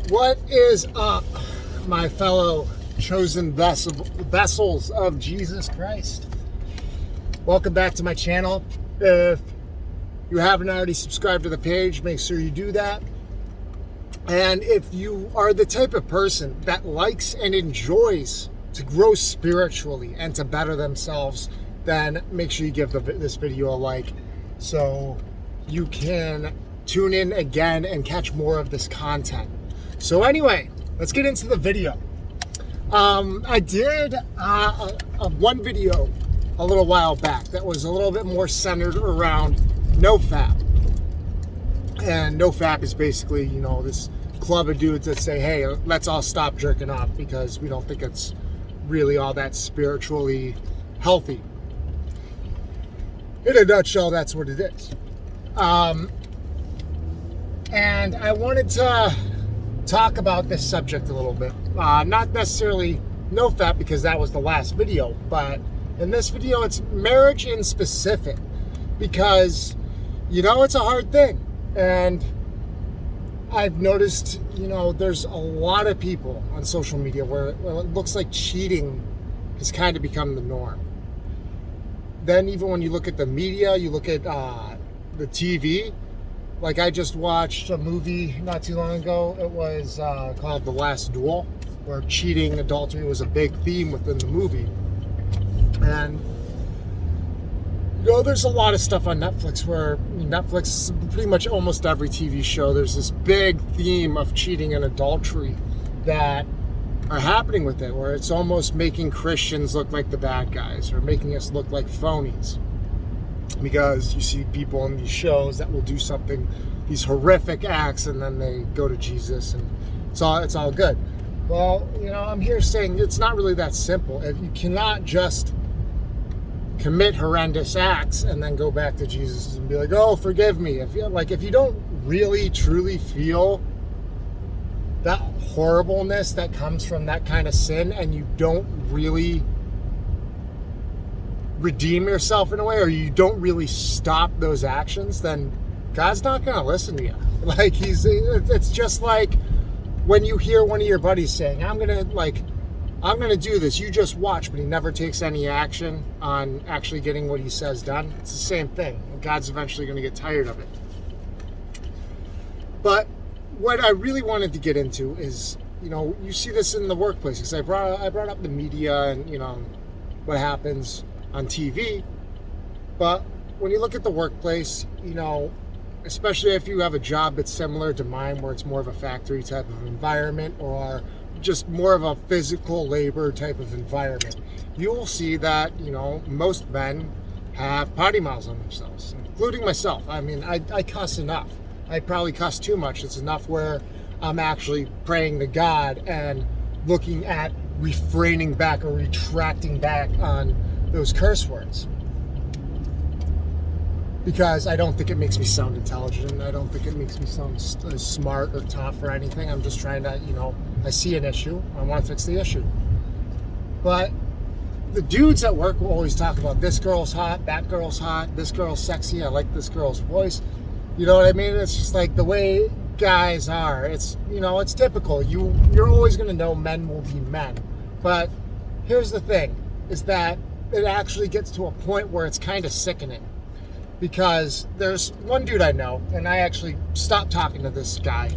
What is up, my fellow chosen vessels of Jesus Christ? Welcome back to my channel. If you haven't already subscribed to the page, make sure you do that. And if you are the type of person that likes and enjoys to grow spiritually and to better themselves, then make sure you give this video a like so you can tune in again and catch more of this content. So anyway, let's get into the video. I did one video a little while back that was a little bit more centered around NoFap. And NoFap is basically, you know, this club of dudes that say, hey, let's all stop jerking off because we don't think it's really all that spiritually healthy. In a nutshell, that's what it is. And I wanted to talk about this subject a little bit. Not necessarily NoFap because that was the last video, but in this video it's marriage in specific because, you know, it's a hard thing. And I've noticed, you know, there's a lot of people on social media where it looks like cheating has kind of become the norm. Then even when you look at the media, you look at the TV, like I just watched a movie not too long ago. It was called The Last Duel, where cheating, adultery was a big theme within the movie. And you know, there's a lot of stuff on Netflix where Netflix, pretty much almost every TV show, there's this big theme of cheating and adultery that are happening with it, where it's almost making Christians look like the bad guys or making us look like phonies. Because you see people in these shows that will do something, these horrific acts, and then they go to Jesus and it's all good. Well, you know, I'm here saying it's not really that simple. If you cannot just commit horrendous acts and then go back to Jesus and be like, oh, forgive me. If you don't really truly feel that horribleness that comes from that kind of sin, and you don't really redeem yourself in a way, or you don't really stop those actions, then God's not going to listen to you. Like it's just like when you hear one of your buddies saying, I'm going to do this, you just watch, but he never takes any action on actually getting what he says done. It's the same thing. God's eventually going to get tired of it. But what I really wanted to get into is, you know, you see this in the workplace, because I brought up the media and, you know, what happens on TV. But when you look at the workplace, you know, especially if you have a job that's similar to mine, where it's more of a factory type of environment or just more of a physical labor type of environment, you will see that, you know, most men have potty mouths on themselves, including myself. I mean, I cuss enough. I probably cuss too much. It's enough where I'm actually praying to God and looking at refraining back or retracting back on those curse words, because I don't think it makes me sound intelligent. I don't think it makes me sound smart or tough or anything. I'm just trying to, you know, I see an issue, I want to fix the issue. But the dudes at work will always talk about, this girl's hot, that girl's hot, this girl's sexy, I like this girl's voice. You know what I mean? It's just like the way guys are. It's, you know, it's typical. You're always going to know men will be men. But here's the thing, is that it actually gets to a point where it's kind of sickening. Because there's one dude I know, and I actually stopped talking to this guy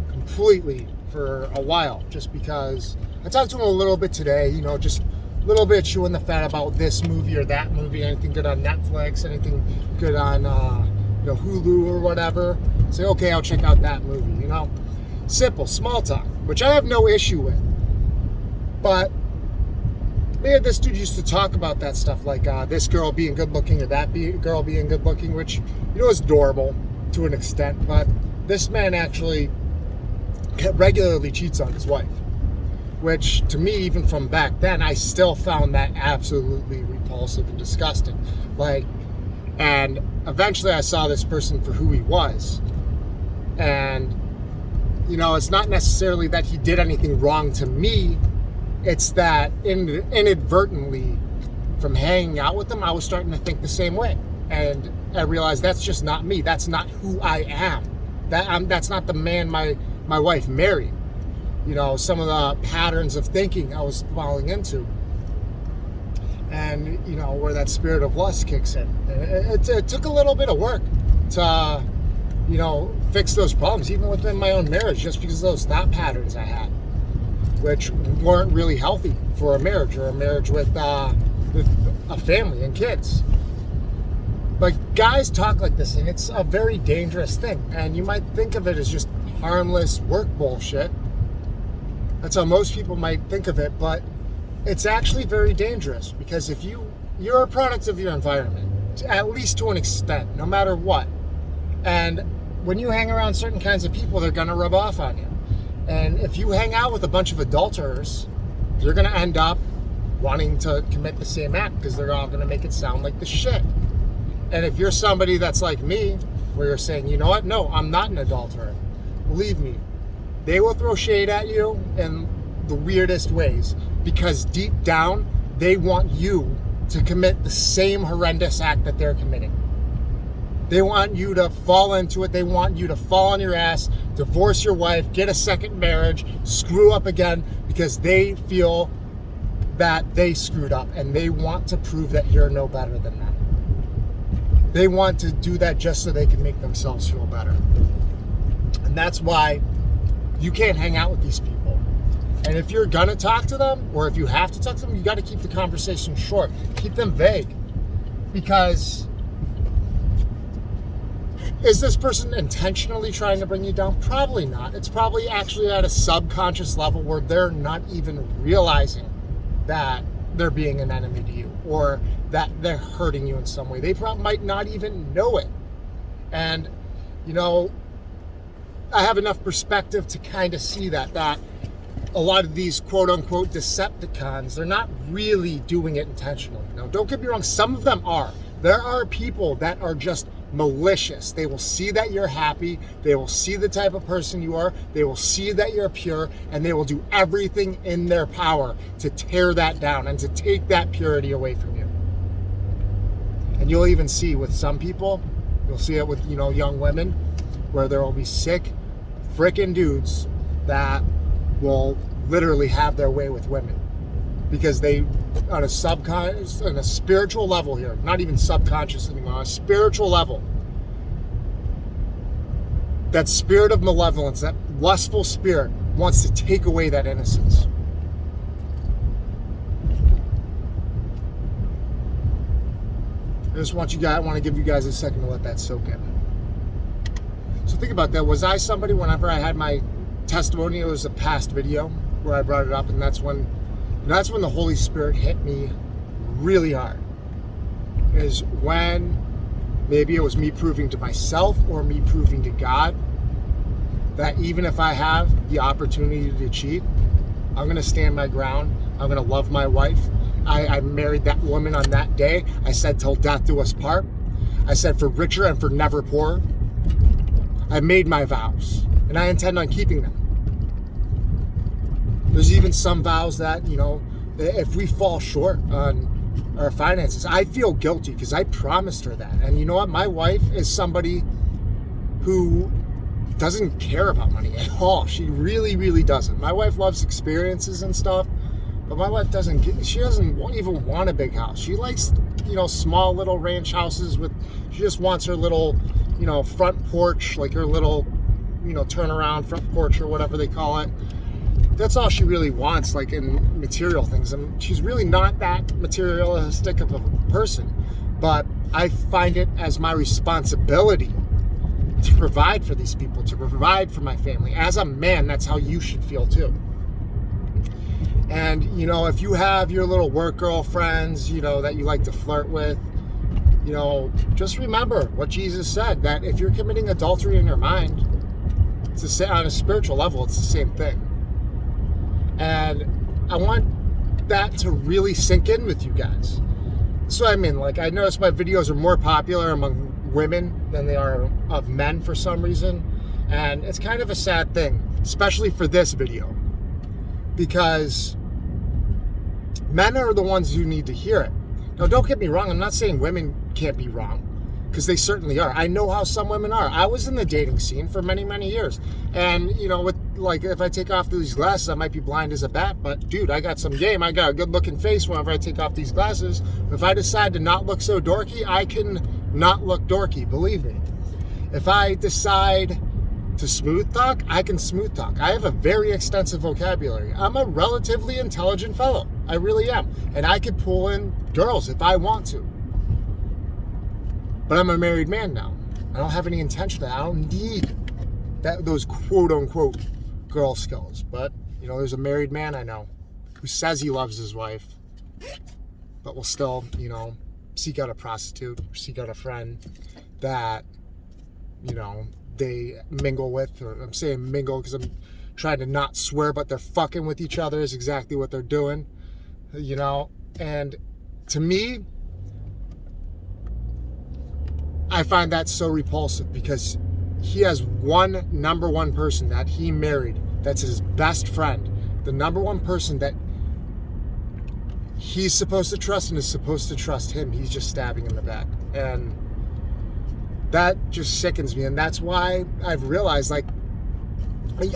completely for a while, just because I talked to him a little bit today, you know, just a little bit chewing the fat about this movie or that movie, anything good on Netflix, anything good on you know, Hulu or whatever. Say, okay, I'll check out that movie, you know. Simple, small talk, which I have no issue with. But man, this dude used to talk about that stuff, like this girl being good looking or that girl being good looking, which, you know, is adorable to an extent. But this man actually regularly cheats on his wife, which to me, even from back then, I still found that absolutely repulsive and disgusting. Like, and eventually I saw this person for who he was. And, you know, it's not necessarily that he did anything wrong to me. It's that inadvertently, from hanging out with him, I was starting to think the same way. And I realized that's just not me. That's not who I am. That's not the man my wife married. some of the patterns of thinking I was falling into. And, where that spirit of lust kicks in. And it took a little bit of work to, fix those problems, even within my own marriage, just because of those thought patterns I had, which weren't really healthy for a marriage, or a marriage with a family and kids. But guys talk like this, and it's a very dangerous thing. And you might think of it as just harmless work bullshit. That's how most people might think of it, but it's actually very dangerous, because if you're a product of your environment, at least to an extent, no matter what. And when you hang around certain kinds of people, they're going to rub off on you. And if you hang out with a bunch of adulterers, you're going to end up wanting to commit the same act, because they're all going to make it sound like the shit. And if you're somebody that's like me, where you're saying, you know what, no, I'm not an adulterer, believe me, they will throw shade at you in the weirdest ways, because deep down, they want you to commit the same horrendous act that they're committing. They want you to fall into it. They want you to fall on your ass, divorce your wife, get a second marriage, screw up again, because they feel that they screwed up, and they want to prove that you're no better than them. They want to do that just so they can make themselves feel better. And that's why you can't hang out with these people. And if you're gonna talk to them, or if you have to talk to them, you got to keep the conversation short. Keep them vague. Because is this person intentionally trying to bring you down? Probably not. It's probably actually at a subconscious level where they're not even realizing that they're being an enemy to you, or that they're hurting you in some way. They might not even know it. And, I have enough perspective to kind of see that a lot of these quote-unquote Decepticons, they're not really doing it intentionally. Now, don't get me wrong, some of them are. There are people that are just malicious. They will see that you're happy. They will see the type of person you are. They will see that you're pure, and they will do everything in their power to tear that down and to take that purity away from you. And you'll even see with some people, you'll see it with, young women, where there will be sick frickin' dudes that will literally have their way with women, because they, on a spiritual level here, not even subconscious anymore, on a spiritual level, that spirit of malevolence, that lustful spirit, wants to take away that innocence. I just want to give you guys a second to let that soak in. So think about that. Was I somebody, whenever I had my testimony, it was a past video where I brought it up, and that's when the Holy Spirit hit me really hard. Is when maybe it was me proving to myself or me proving to God that even if I have the opportunity to cheat, I'm going to stand my ground. I'm going to love my wife. I married that woman on that day. I said, till death do us part. I said, for richer and for never poorer. I made my vows, and I intend on keeping them. There's even some vows that, if we fall short on our finances, I feel guilty because I promised her that. And you know what? My wife is somebody who doesn't care about money at all. She really, really doesn't. My wife loves experiences and stuff, but my wife doesn't even want a big house. She likes, small little ranch houses she just wants her little, front porch, like her little, turnaround front porch or whatever they call it. That's all she really wants, like in material things. And she's really not that materialistic of a person, but I find it as my responsibility to provide for these people, to provide for my family. As a man, that's how you should feel too. And, if you have your little work girlfriends, that you like to flirt with, just remember what Jesus said, that if you're committing adultery in your mind, on a spiritual level, it's the same thing. And I want that to really sink in with you guys. So I noticed my videos are more popular among women than they are of men for some reason. And it's kind of a sad thing, especially for this video, because men are the ones who need to hear it. Now, don't get me wrong. I'm not saying women can't be wrong, because they certainly are. I know how some women are. I was in the dating scene for many, many years. And, with like, if I take off these glasses, I might be blind as a bat, but dude, I got some game. I got a good looking face whenever I take off these glasses. If I decide to not look so dorky, I can not look dorky, believe me. If I decide to smooth talk, I can smooth talk. I have a very extensive vocabulary. I'm a relatively intelligent fellow. I really am. And I could pull in girls if I want to. But I'm a married man now. I don't have any intention of that. I don't need those quote-unquote girl skills. But, you know, there's a married man I know who says he loves his wife, but will still, you know, seek out a prostitute or seek out a friend that, you know, they mingle with. Or I'm saying mingle because I'm trying to not swear, but they're fucking with each other is exactly what they're doing, you know. And to me, I find that so repulsive because he has number one person that he married that's his best friend, the number one person that he's supposed to trust and is supposed to trust him. He's just stabbing in the back. And that just sickens me. And that's why I've realized, like,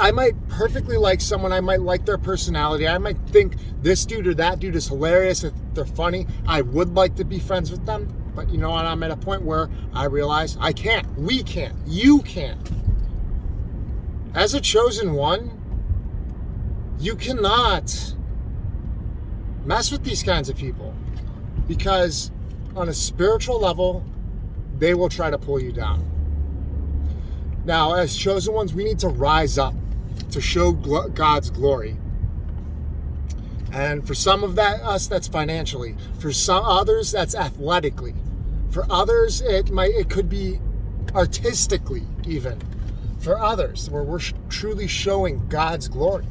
I might perfectly like someone. I might like their personality. I might think this dude or that dude is hilarious. If they're funny, I would like to be friends with them. But you know what? I'm at a point where I realize I can't. We can't. You can't. As a chosen one, you cannot mess with these kinds of people because on a spiritual level, they will try to pull you down. Now, as chosen ones, we need to rise up to show God's glory. And for some of us, that's financially. For some others, that's athletically. For others, it could be artistically even. For others, where we're truly showing God's glory.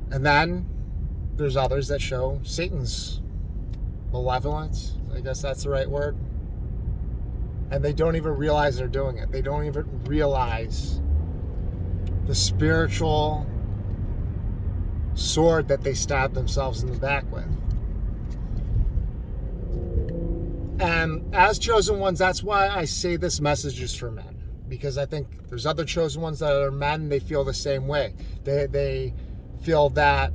And then there's others that show Satan's malevolence. I guess that's the right word. And they don't even realize they're doing it. They don't even realize the spiritual sword that they stab themselves in the back with. And as chosen ones, that's why I say this message is for men. Because I think there's other chosen ones that are men, and they feel the same way. They feel that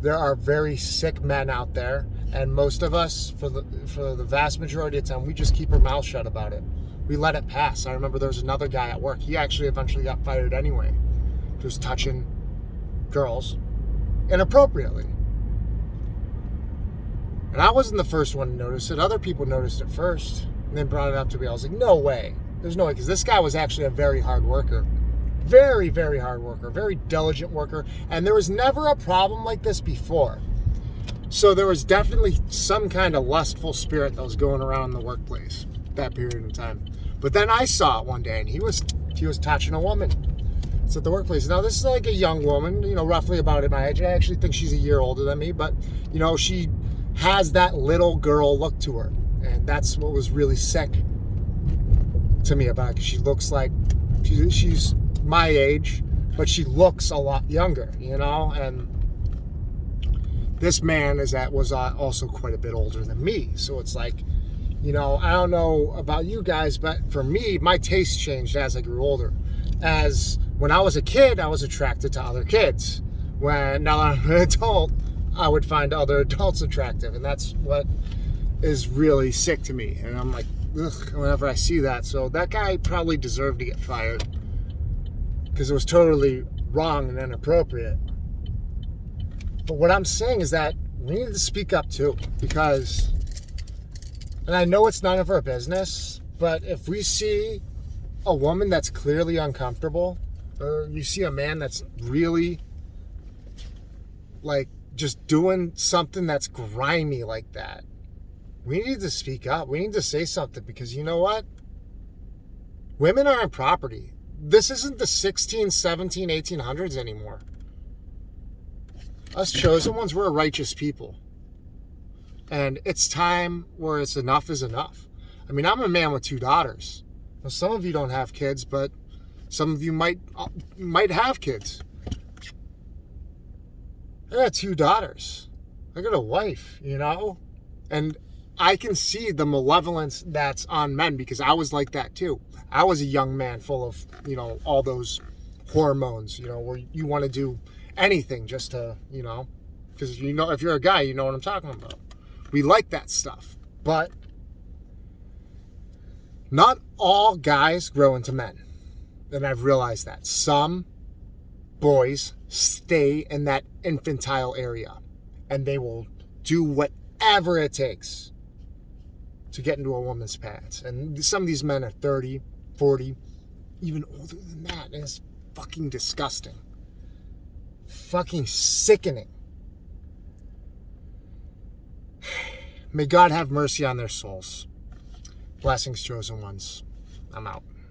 there are very sick men out there, and most of us, for the vast majority of the time, we just keep our mouth shut about it. We let it pass. I remember there was another guy at work. He actually eventually got fired anyway. He was touching girls inappropriately. And I wasn't the first one to notice it. Other people noticed it first and then brought it up to me. I was like, no way. There's no way. Because this guy was actually a very hard worker. Very, very hard worker. Very diligent worker. And there was never a problem like this before. So there was definitely some kind of lustful spirit that was going around in the workplace at that period of time. But then I saw it one day, and he was touching a woman. It's at the workplace. Now, this is like a young woman, you know, roughly about my age. I actually think she's a year older than me, but, you know, she has that little girl look to her. And that's what was really sick to me about it, because she looks like she's my age, but she looks a lot younger, you know? And this man was also quite a bit older than me. So it's like, you know, I don't know about you guys, but for me, my taste changed as I grew older. As when I was a kid, I was attracted to other kids. Now that I'm an adult, I would find other adults attractive. And that's what is really sick to me. And I'm like, ugh, whenever I see that. So that guy probably deserved to get fired because it was totally wrong and inappropriate. But what I'm saying is that we need to speak up too, because, and I know it's none of our business, but if we see a woman that's clearly uncomfortable, or you see a man that's really like just doing something that's grimy like that, we need to speak up. We need to say something, because you know what? Women aren't property. This isn't the 16, 17, 1800s anymore. Us chosen ones, we're a righteous people. And it's time where it's enough is enough. I mean, I'm a man with 2 daughters. Now, some of you don't have kids, but some of you might have kids. I got 2 daughters. I got a wife, you know? And I can see the malevolence that's on men because I was like that too. I was a young man full of, all those hormones, where you want to do anything just to, because if you're a guy, you know what I'm talking about. We like that stuff. But not all guys grow into men. And I've realized that. Some boys stay in that infantile area and they will do whatever it takes to get into a woman's pants. And some of these men are 30, 40, even older than that. And it's fucking disgusting. Fucking sickening. May God have mercy on their souls. Blessings, chosen ones. I'm out.